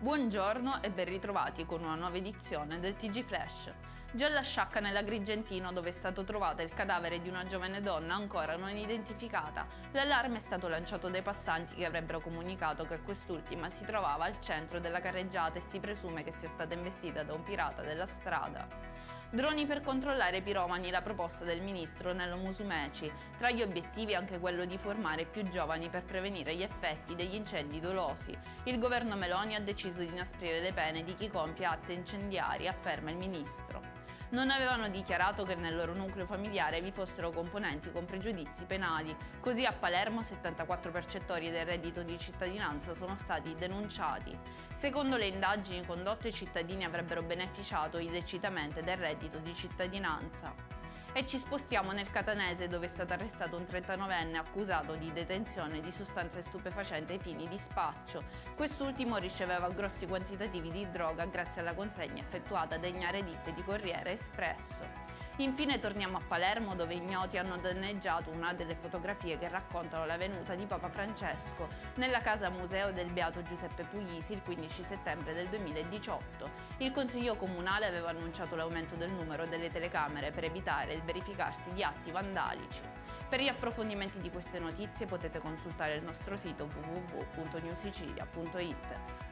Buongiorno e ben ritrovati con una nuova edizione del TG Flash. Già la sciacca nell'Agrigentino, dove è stato trovato il cadavere di una giovane donna ancora non identificata. L'allarme è stato lanciato dai passanti che avrebbero comunicato che quest'ultima si trovava al centro della carreggiata e si presume che sia stata investita da un pirata della strada. Droni per controllare i piromani, la proposta del ministro Nello Musumeci. Tra gli obiettivi anche quello di formare più giovani per prevenire gli effetti degli incendi dolosi. Il governo Meloni ha deciso di inasprire le pene di chi compie atti incendiari, afferma il ministro. Non avevano dichiarato che nel loro nucleo familiare vi fossero componenti con pregiudizi penali. Così a Palermo 74 percettori del reddito di cittadinanza sono stati denunciati. Secondo le indagini condotte, i cittadini avrebbero beneficiato illecitamente del reddito di cittadinanza. E ci spostiamo nel Catanese, dove è stato arrestato un 39enne accusato di detenzione di sostanze stupefacenti ai fini di spaccio. Quest'ultimo riceveva grossi quantitativi di droga grazie alla consegna effettuata da ignare ditte di Corriere Espresso. Infine torniamo a Palermo, dove ignoti hanno danneggiato una delle fotografie che raccontano la venuta di Papa Francesco nella casa museo del Beato Giuseppe Puglisi il 15 settembre del 2018. Il Consiglio Comunale aveva annunciato l'aumento del numero delle telecamere per evitare il verificarsi di atti vandalici. Per gli approfondimenti di queste notizie potete consultare il nostro sito www.newsicilia.it.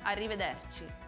Arrivederci!